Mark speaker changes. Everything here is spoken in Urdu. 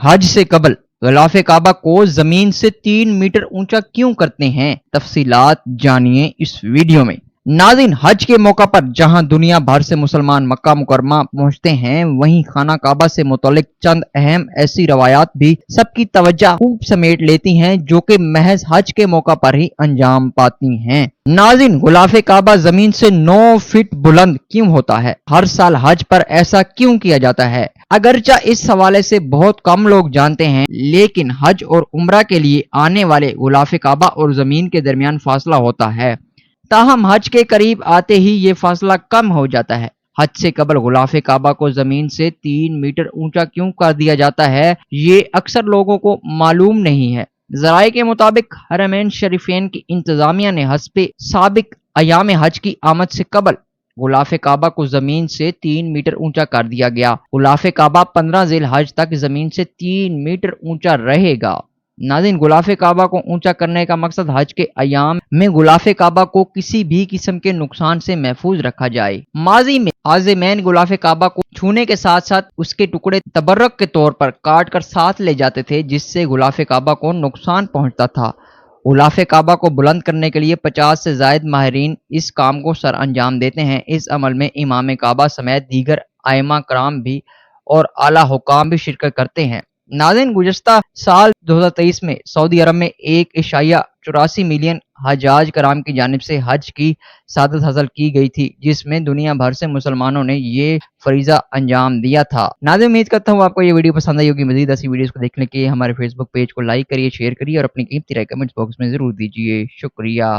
Speaker 1: حج سے قبل غلاف کعبہ کو زمین سے 3 میٹر اونچا کیوں کرتے ہیں؟ تفصیلات جانیے اس ویڈیو میں۔ ناظرین، حج کے موقع پر جہاں دنیا بھر سے مسلمان مکہ مکرمہ پہنچتے ہیں، وہیں خانہ کعبہ سے متعلق چند اہم ایسی روایات بھی سب کی توجہ خوب سمیٹ لیتی ہیں جو کہ محض حج کے موقع پر ہی انجام پاتی ہیں۔ ناظرین، غلاف کعبہ زمین سے 9 فٹ بلند کیوں ہوتا ہے؟ ہر سال حج پر ایسا کیوں کیا جاتا ہے؟ اگرچہ اس حوالے سے بہت کم لوگ جانتے ہیں، لیکن حج اور عمرہ کے لیے آنے والے غلاف کعبہ اور زمین کے درمیان فاصلہ ہوتا ہے، تاہم حج کے قریب آتے ہی یہ فاصلہ کم ہو جاتا ہے۔ حج سے قبل غلاف کعبہ کو زمین سے 3 میٹر اونچا کیوں کر دیا جاتا ہے، یہ اکثر لوگوں کو معلوم نہیں ہے۔ ذرائع کے مطابق حرمین شریفین کی انتظامیہ نے حسب سابق ایام حج کی آمد سے قبل غلاف کعبہ کو زمین سے 3 میٹر اونچا کر دیا گیا۔ غلاف کعبہ 15 ذی الحج تک زمین سے 3 میٹر اونچا رہے گا۔ ناظرین، غلاف کعبہ کو اونچا کرنے کا مقصد حج کے ایام میں غلاف کعبہ کو کسی بھی قسم کے نقصان سے محفوظ رکھا جائے۔ ماضی میں عازمین غلاف کعبہ کو چھونے کے ساتھ ساتھ اس کے ٹکڑے تبرک کے طور پر کاٹ کر ساتھ لے جاتے تھے، جس سے غلاف کعبہ کو نقصان پہنچتا تھا۔ غلاف کعبہ کو بلند کرنے کے لیے 50 سے زائد ماہرین اس کام کو سر انجام دیتے ہیں۔ اس عمل میں امام کعبہ سمیت دیگر ائمہ کرام بھی اور اعلیٰ حکام بھی شرکت کرتے ہیں۔ ناظرین، گزشتہ سال 2023 میں سعودی عرب میں 1.84 ملین حجاج کرام کی جانب سے حج کی سعادت حاصل کی گئی تھی، جس میں دنیا بھر سے مسلمانوں نے یہ فریضہ انجام دیا تھا۔ ناظرین، امید کرتا ہوں آپ کو یہ ویڈیو پسند آئی ہوگی۔ مزید ایسی ویڈیوز کو دیکھنے کے لیے ہمارے فیس بک پیج کو لائک کریے، شیئر کریے اور اپنی قیمتی رائے کمنٹ باکس میں ضرور دیجیے۔ شکریہ۔